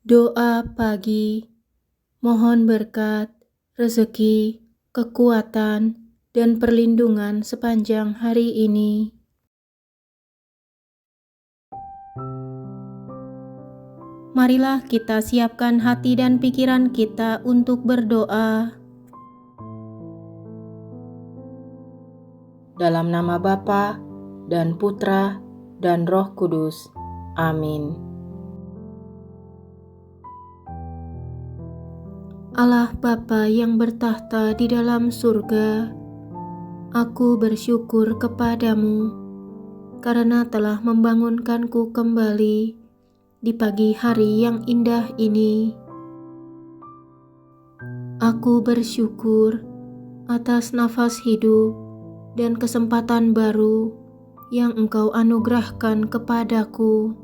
Doa pagi, mohon berkat, rezeki, kekuatan, dan perlindungan sepanjang hari ini. Marilah kita siapkan hati dan pikiran kita untuk berdoa. Dalam nama Bapa dan Putra dan Roh Kudus. Amin. Allah Bapa yang bertahta di dalam surga, aku bersyukur kepadamu karena telah membangunkanku kembali di pagi hari yang indah ini. Aku bersyukur atas nafas hidup dan kesempatan baru yang Engkau anugerahkan kepadaku.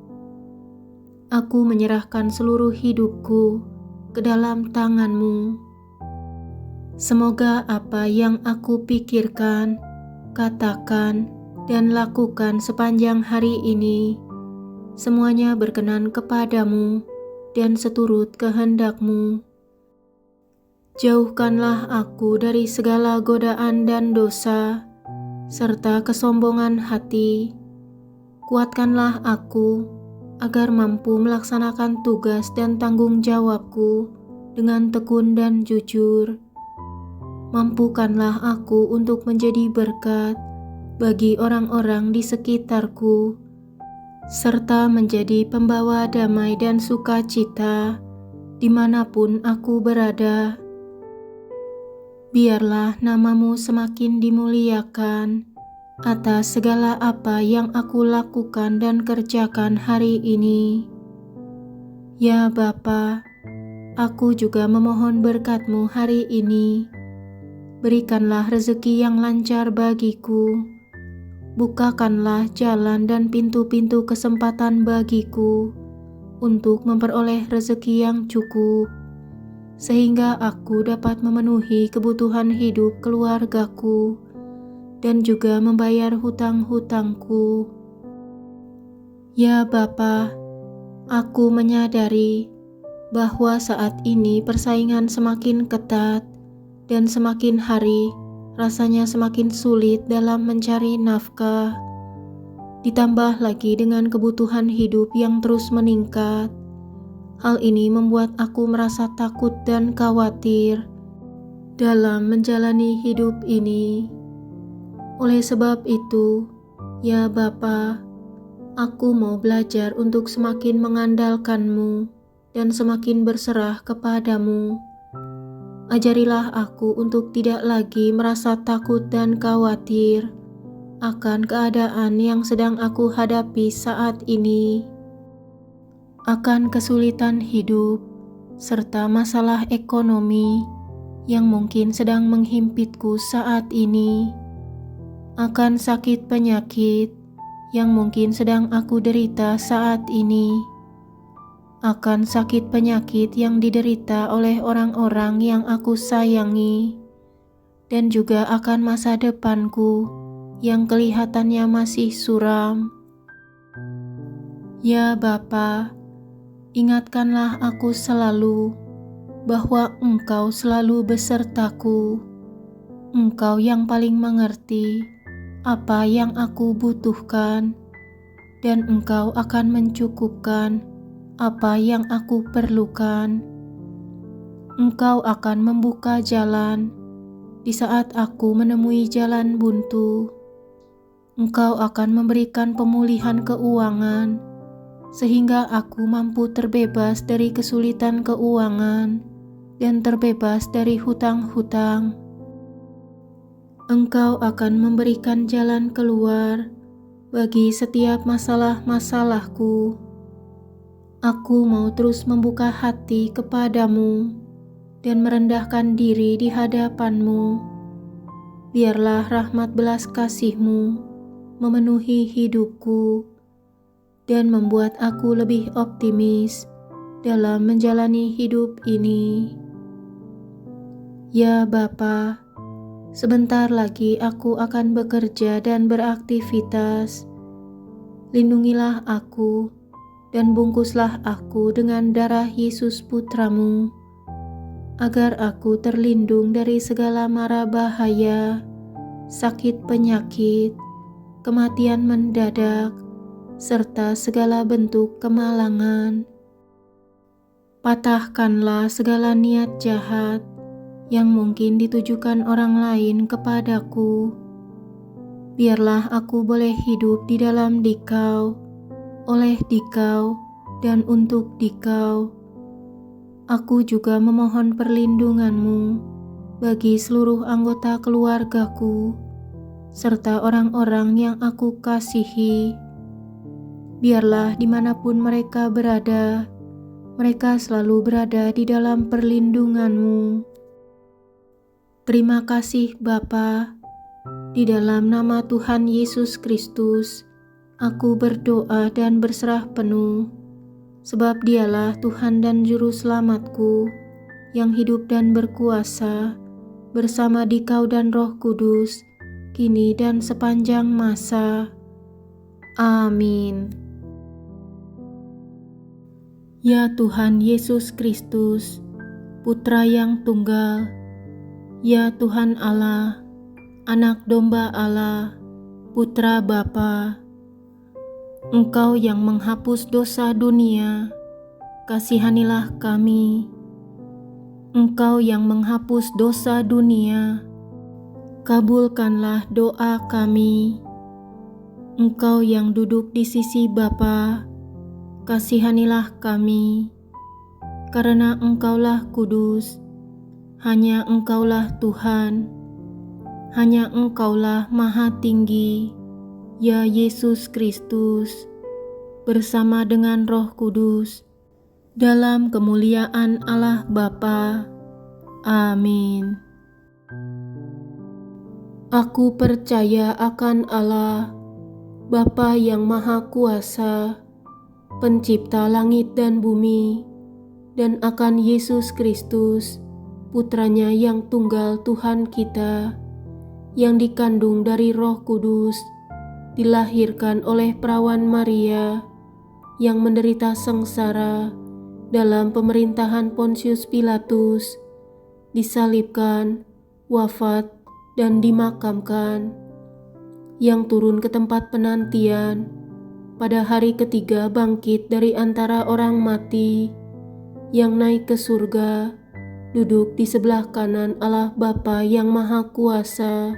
Aku menyerahkan seluruh hidupku ke dalam tangan-Mu. Semoga apa yang aku pikirkan, katakan, dan lakukan sepanjang hari ini, semuanya berkenan kepadamu dan seturut kehendak-Mu. Jauhkanlah aku dari segala godaan dan dosa, serta kesombongan hati. Kuatkanlah aku agar mampu melaksanakan tugas dan tanggung jawabku dengan tekun dan jujur. Mampukanlah aku untuk menjadi berkat bagi orang-orang di sekitarku, serta menjadi pembawa damai dan sukacita dimanapun aku berada. Biarlah nama-Mu semakin dimuliakan atas segala apa yang aku lakukan dan kerjakan hari ini. Ya Bapa, aku juga memohon berkat-Mu hari ini. Berikanlah rezeki yang lancar bagiku. Bukakanlah jalan dan pintu-pintu kesempatan bagiku untuk memperoleh rezeki yang cukup, sehingga aku dapat memenuhi kebutuhan hidup keluargaku dan juga membayar hutang-hutangku. Ya Bapa, aku menyadari bahwa saat ini persaingan semakin ketat dan semakin hari rasanya semakin sulit dalam mencari nafkah. Ditambah lagi dengan kebutuhan hidup yang terus meningkat. Hal ini membuat aku merasa takut dan khawatir dalam menjalani hidup ini. Oleh sebab itu, ya Bapa, aku mau belajar untuk semakin mengandalkan-Mu dan semakin berserah kepada-Mu. Ajarilah aku untuk tidak lagi merasa takut dan khawatir akan keadaan yang sedang aku hadapi saat ini, akan kesulitan hidup, serta masalah ekonomi yang mungkin sedang menghimpitku saat ini, akan sakit penyakit yang mungkin sedang aku derita saat ini, akan sakit penyakit yang diderita oleh orang-orang yang aku sayangi, dan juga akan masa depanku yang kelihatannya masih suram. Ya Bapa, ingatkanlah aku selalu bahwa Engkau selalu besertaku. Engkau yang paling mengerti apa yang aku butuhkan, dan Engkau akan mencukupkan apa yang aku perlukan. Engkau akan membuka jalan di saat aku menemui jalan buntu. Engkau akan memberikan pemulihan keuangan sehingga aku mampu terbebas dari kesulitan keuangan dan terbebas dari hutang-hutang. Engkau akan memberikan jalan keluar bagi setiap masalah-masalahku. Aku mau terus membuka hati kepadamu dan merendahkan diri di hadapan-Mu. Biarlah rahmat belas kasih-Mu memenuhi hidupku dan membuat aku lebih optimis dalam menjalani hidup ini. Ya Bapa, sebentar lagi aku akan bekerja dan beraktivitas. Lindungilah aku dan bungkuslah aku dengan darah Yesus Putramu, agar aku terlindung dari segala mara bahaya, sakit penyakit, kematian mendadak, serta segala bentuk kemalangan. Patahkanlah segala niat jahat yang mungkin ditujukan orang lain kepadaku. Biarlah aku boleh hidup di dalam Dikau, oleh Dikau, dan untuk Dikau. Aku juga memohon perlindungan-Mu bagi seluruh anggota keluargaku, serta orang-orang yang aku kasihi. Biarlah dimanapun mereka berada, mereka selalu berada di dalam perlindungan-Mu. Terima kasih Bapa, di dalam nama Tuhan Yesus Kristus, aku berdoa dan berserah penuh, sebab Dialah Tuhan dan Juru Selamatku, yang hidup dan berkuasa, bersama Dikau dan Roh Kudus, kini dan sepanjang masa. Amin. Ya Tuhan Yesus Kristus, Putra yang tunggal, ya Tuhan Allah, Anak Domba Allah, Putra Bapa, Engkau yang menghapus dosa dunia, kasihanilah kami. Engkau yang menghapus dosa dunia, kabulkanlah doa kami. Engkau yang duduk di sisi Bapa, kasihanilah kami. Karena Engkaulah kudus, hanya Engkaulah Tuhan, hanya Engkaulah Maha Tinggi, ya Yesus Kristus, bersama dengan Roh Kudus, dalam kemuliaan Allah Bapa. Amin. Aku percaya akan Allah, Bapa yang Maha Kuasa, Pencipta langit dan bumi, dan akan Yesus Kristus, Putranya yang tunggal Tuhan kita, yang dikandung dari Roh Kudus, dilahirkan oleh perawan Maria, yang menderita sengsara dalam pemerintahan Pontius Pilatus, disalibkan, wafat, dan dimakamkan, yang turun ke tempat penantian, pada hari ketiga bangkit dari antara orang mati, yang naik ke surga, duduk di sebelah kanan Allah Bapa yang Maha Kuasa.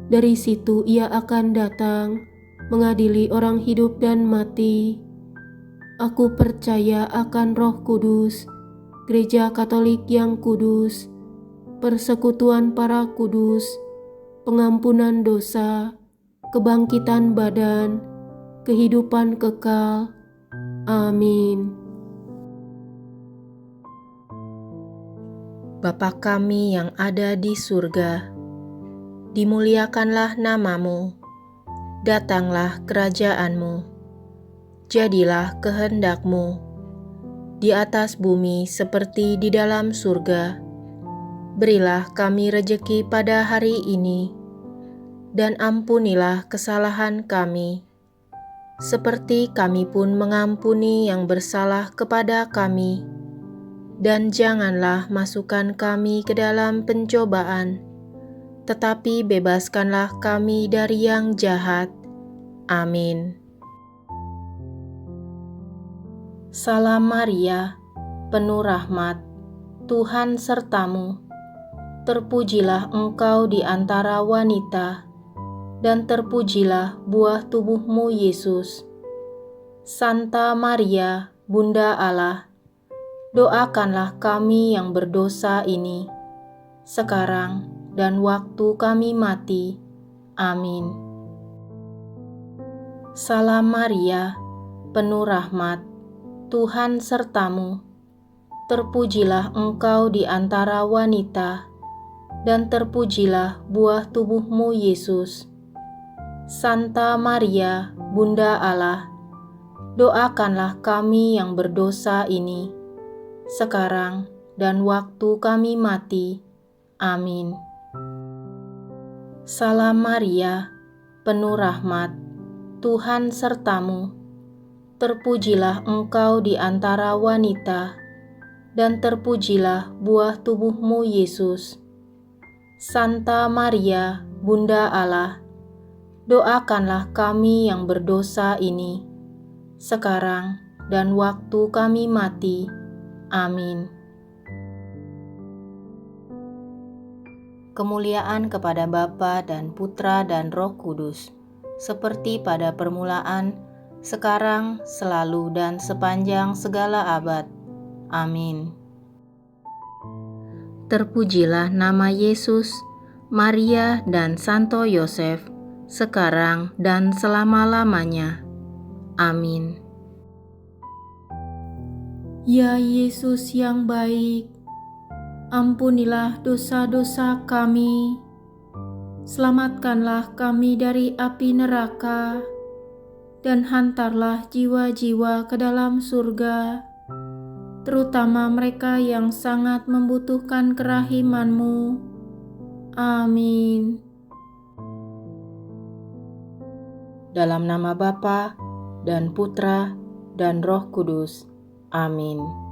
Dari situ Ia akan datang, mengadili orang hidup dan mati. Aku percaya akan Roh Kudus, Gereja Katolik yang kudus, persekutuan para kudus, pengampunan dosa, kebangkitan badan, kehidupan kekal. Amin. Bapa kami yang ada di surga, dimuliakanlah nama-Mu, datanglah kerajaan-Mu, jadilah kehendak-Mu, di atas bumi seperti di dalam surga. Berilah kami rejeki pada hari ini, dan ampunilah kesalahan kami, seperti kami pun mengampuni yang bersalah kepada kami. Dan janganlah masukkan kami ke dalam pencobaan, tetapi bebaskanlah kami dari yang jahat. Amin. Salam Maria, penuh rahmat, Tuhan sertamu. Terpujilah engkau di antara wanita, dan terpujilah buah tubuhmu Yesus. Santa Maria, Bunda Allah, doakanlah kami yang berdosa ini, sekarang dan waktu kami mati. Amin. Salam Maria, penuh rahmat, Tuhan sertamu. Terpujilah engkau di antara wanita, dan terpujilah buah tubuhmu Yesus. Santa Maria, Bunda Allah, doakanlah kami yang berdosa ini, sekarang dan waktu kami mati. Amin. Salam Maria, penuh rahmat, Tuhan sertamu. Terpujilah engkau di antara wanita, dan terpujilah buah tubuhmu Yesus. Santa Maria, Bunda Allah, doakanlah kami yang berdosa ini, sekarang dan waktu kami mati. Amin. Kemuliaan kepada Bapa dan Putra dan Roh Kudus, seperti pada permulaan, sekarang, selalu, dan sepanjang segala abad. Amin. Terpujilah nama Yesus, Maria, dan Santo Yosef, sekarang dan selama-lamanya. Amin. Ya Yesus yang baik, ampunilah dosa-dosa kami, selamatkanlah kami dari api neraka, dan hantarlah jiwa-jiwa ke dalam surga, terutama mereka yang sangat membutuhkan kerahiman-Mu. Amin. Dalam nama Bapa dan Putra dan Roh Kudus. Amin.